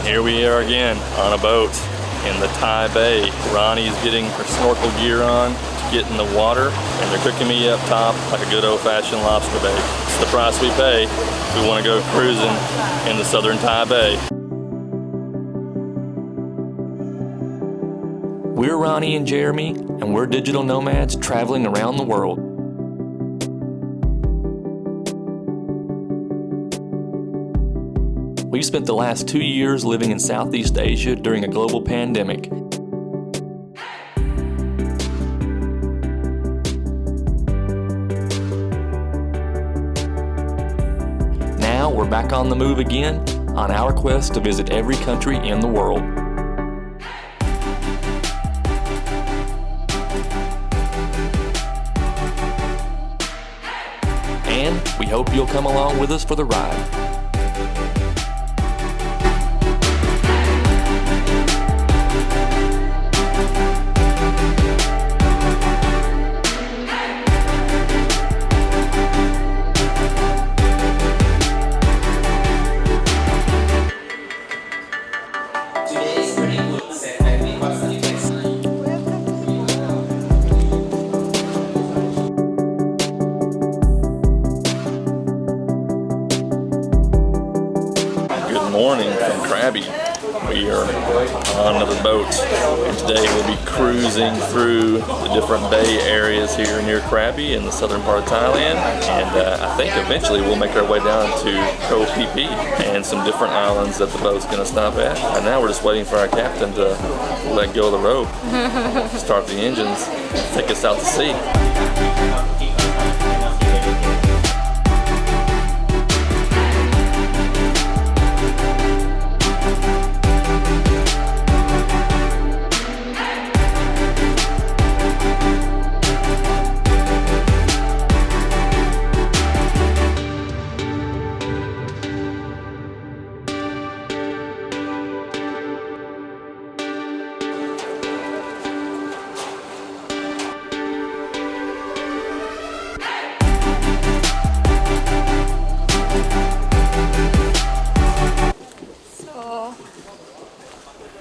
Here we are again on a boat in the Thai Bay. Ronnie's getting her snorkel gear on to get in the water, and they're cooking me up top like a good old-fashioned lobster bake. It's the price we pay if we want to go cruising in the southern Thai Bay. We're Ronnie and Jeremy, and we're digital nomads traveling around the world. We've spent the last 2 years living in Southeast Asia during a global pandemic. Now we're back on the move again on our quest to visit every country in the world. And we hope you'll come along with us for the ride. Morning from Krabi. We are on another boat, and today we'll be cruising through the different bay areas here near Krabi in the southern part of Thailand, and I think eventually we'll make our way down to Koh Phi Phi and some different islands that the boat's going to stop at. And now we're just waiting for our captain to let go of the rope, start the engines, take us out to sea.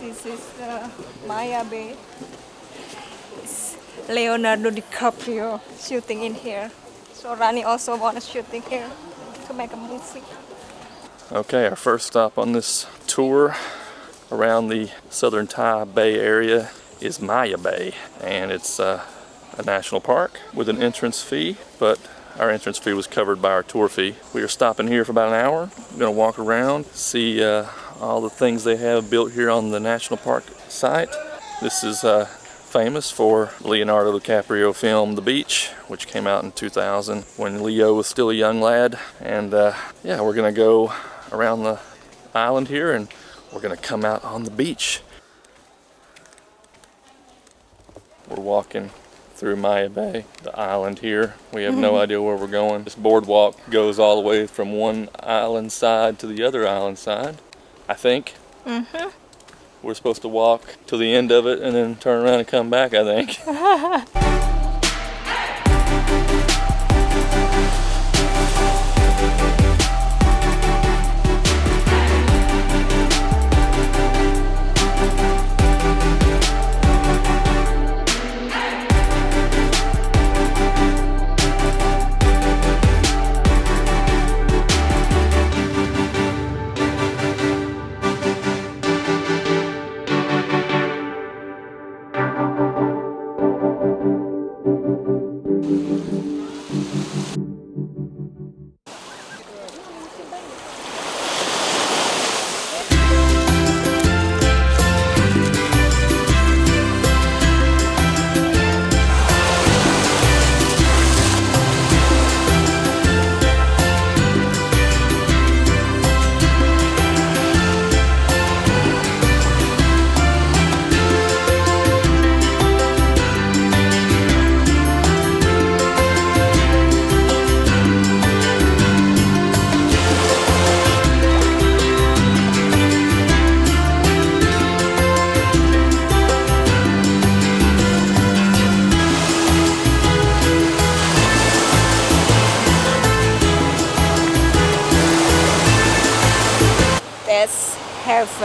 This is the Maya Bay. It's Leonardo DiCaprio shooting in here. So Rani also wants shooting here to make a movie. Okay, our first stop on this tour around the southern Thai Bay area is Maya Bay, and it's a national park with an entrance fee, but our entrance fee was covered by our tour fee. We are stopping here for about an hour. We're going to walk around, see all the things they have built here on the national park site. This is famous for Leonardo DiCaprio film The Beach, which came out in 2000 when Leo was still a young lad. And yeah, we're going to go around the island here, and we're going to come out on the beach. We're walking through Maya Bay, the island here. We have no idea where we're going. This boardwalk goes all the way from one island side to the other island side, I think. We're supposed to walk to the end of it and then turn around and come back, I think.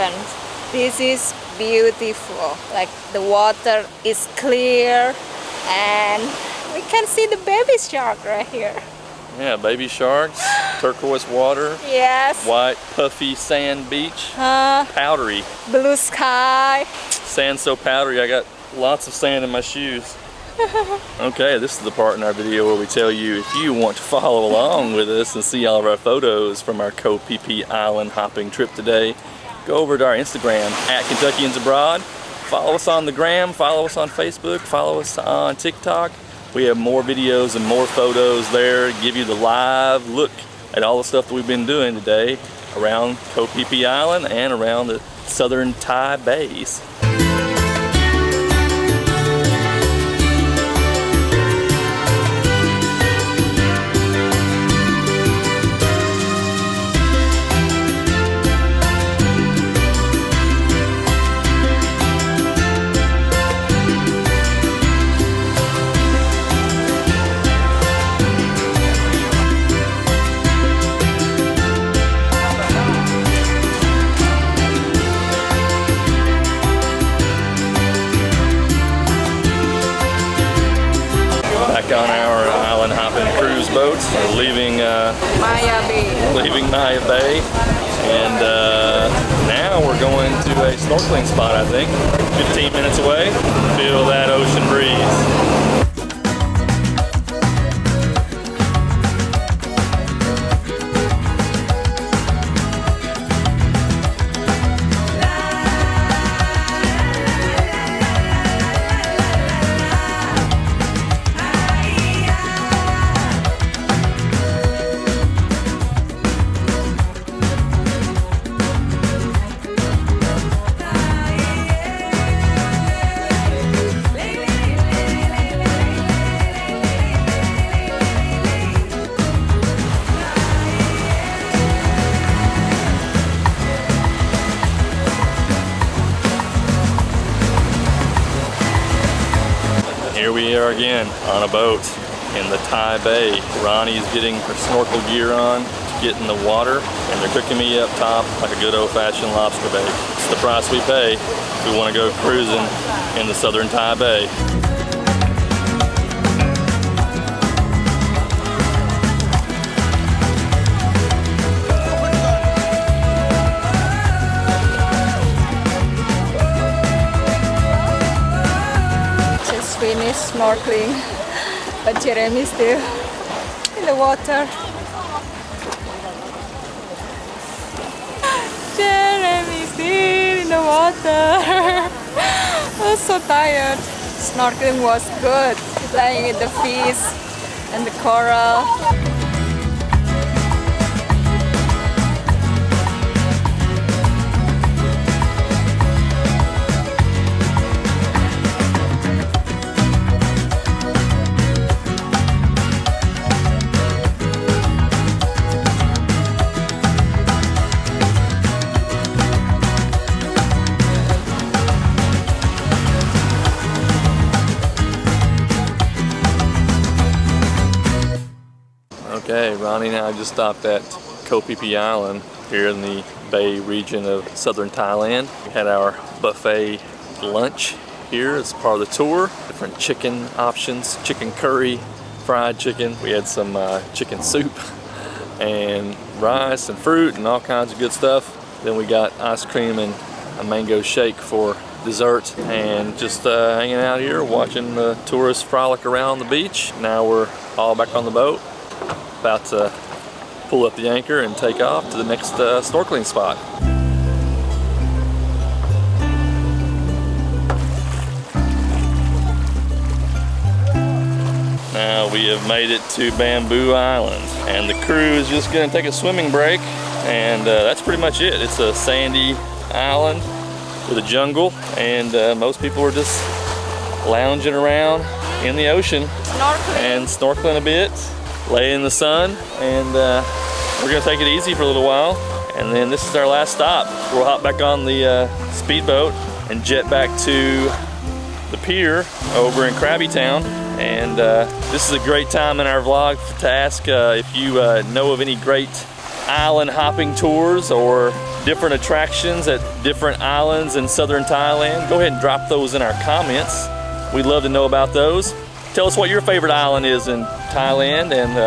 island. This is beautiful. Like the water is clear and we can see the baby shark right here. Yeah, baby sharks, turquoise water, Yes. white puffy sand beach, powdery. Blue sky. Sand so powdery, I got lots of sand in my shoes. Okay, this is the part in our video where we tell you if you want to follow along with us and see all of our photos from our Koh Phi Phi island hopping trip today, go over to our Instagram at Kentuckians Abroad. Follow us on the gram, follow us on Facebook, follow us on TikTok. We have more videos and more photos there, give you the live look at all the stuff that we've been doing today around Koh Phi Phi Island and around the southern Thai bays. On our island hopping cruise boats, we're leaving Maya Bay, and now we're going to a snorkeling spot. I think 15 minutes away. Feel that ocean breeze. Here we are again on a boat in the Thai Bay. Ronnie's getting her snorkel gear on to get in the water, and they're cooking me up top like a good old-fashioned lobster bake. It's the price we pay if we want to go cruising in the southern Thai Bay. Finished snorkeling, but Jeremy's still in the water. Jeremy's still in the water. I was so tired. Snorkeling was good, playing with the fish and the coral. Okay, Ronnie and I just stopped at Koh Phi Phi Island here in the Bay region of southern Thailand. We had our buffet lunch here as part of the tour. Different chicken options, chicken curry, fried chicken. We had some chicken soup and rice and fruit and all kinds of good stuff. Then we got ice cream and a mango shake for dessert, and just hanging out here watching the tourists frolic around the beach. Now we're all back on the boat, about to pull up the anchor and take off to the next snorkeling spot. Now we have made it to Bamboo Island, and the crew is just going to take a swimming break, and that's pretty much it. It's a sandy island with a jungle, and most people are just lounging around in the ocean and snorkeling a bit, lay in the sun, and we're gonna take it easy for a little while, and then this is our last stop. We'll hop back on the speedboat and jet back to the pier over in Krabi town, and this is a great time in our vlog to ask if you know of any great island hopping tours or different attractions at different islands in southern Thailand, go ahead and drop those in our comments. We'd love to know about those. Tell us what your favorite island is in Thailand, and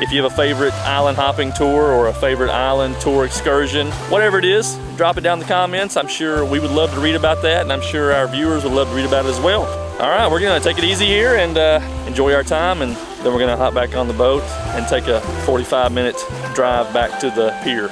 if you have a favorite island hopping tour or a favorite island tour excursion, whatever it is, drop it down in the comments. I'm sure we would love to read about that, and I'm sure our viewers would love to read about it as well. All right, we're gonna take it easy here and enjoy our time, and then we're gonna hop back on the boat and take a 45-minute drive back to the pier.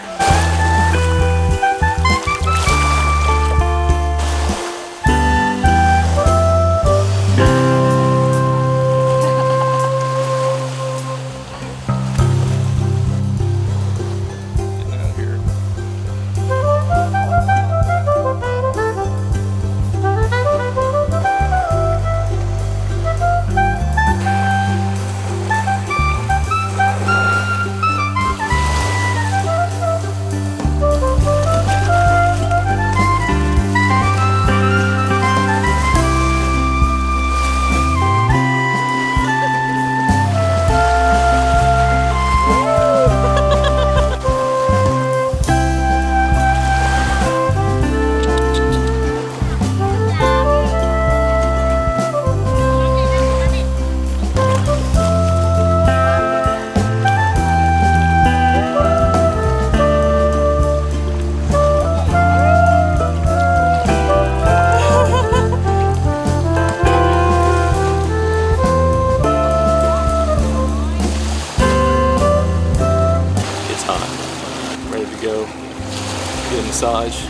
Massage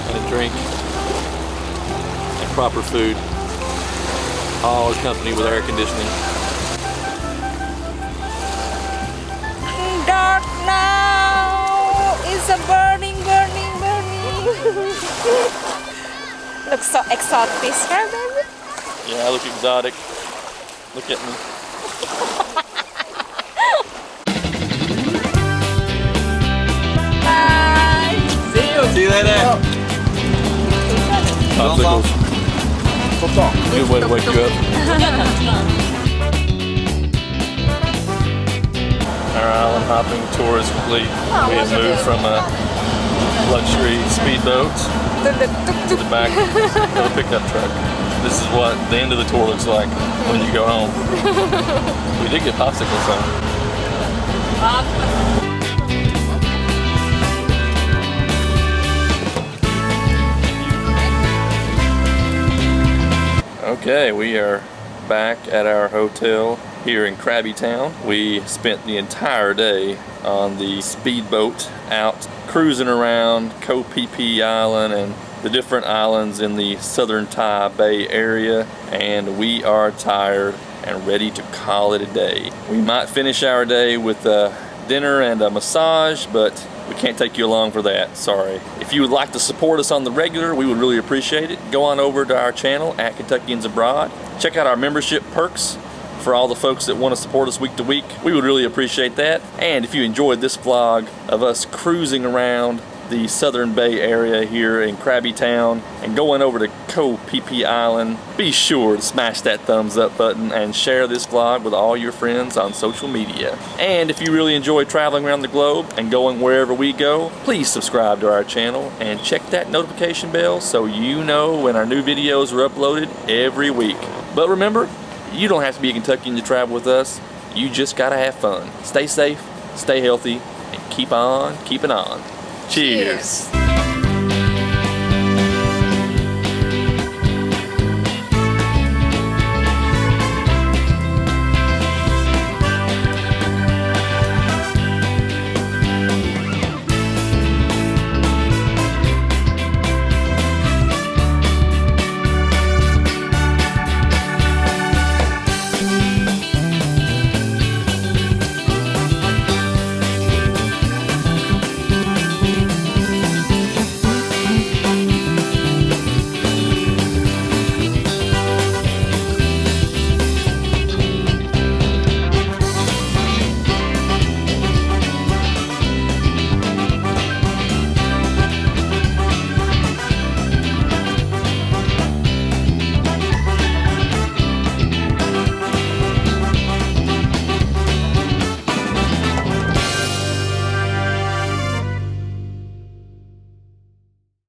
and a drink and proper food, all accompanied with air conditioning. Dark now. It's a burning. Looks so exotic, right, baby? Yeah, I look exotic. Look at me. See you later. Popsicles. Good way to wake you up. Our island hopping tour is complete. We have moved from a luxury speedboat to the back of a pickup truck. This is what the end of the tour looks like when you go home. We did get popsicles home. Okay, we are back at our hotel here in Krabi town. We spent the entire day on the speedboat out cruising around Koh Phi Phi Island and the different islands in the southern Thai Bay area, and we are tired and ready to call it a day. We might finish our day with a dinner and a massage, but we can't take you along for that, sorry. If you would like to support us on the regular, we would really appreciate it. Go on over to our channel at Kentuckians Abroad. Check out our membership perks for all the folks that want to support us week to week. We would really appreciate that. And if you enjoyed this vlog of us cruising around the southern Bay area here in Krabi town and going over to Koh Phi Phi Island, be sure to smash that thumbs up button and share this vlog with all your friends on social media. And if you really enjoy traveling around the globe and going wherever we go, please subscribe to our channel and check that notification bell so you know when our new videos are uploaded every week. But remember, you don't have to be a Kentuckian to travel with us. You just gotta have fun. Stay safe, stay healthy, and keep on keeping on. Cheers.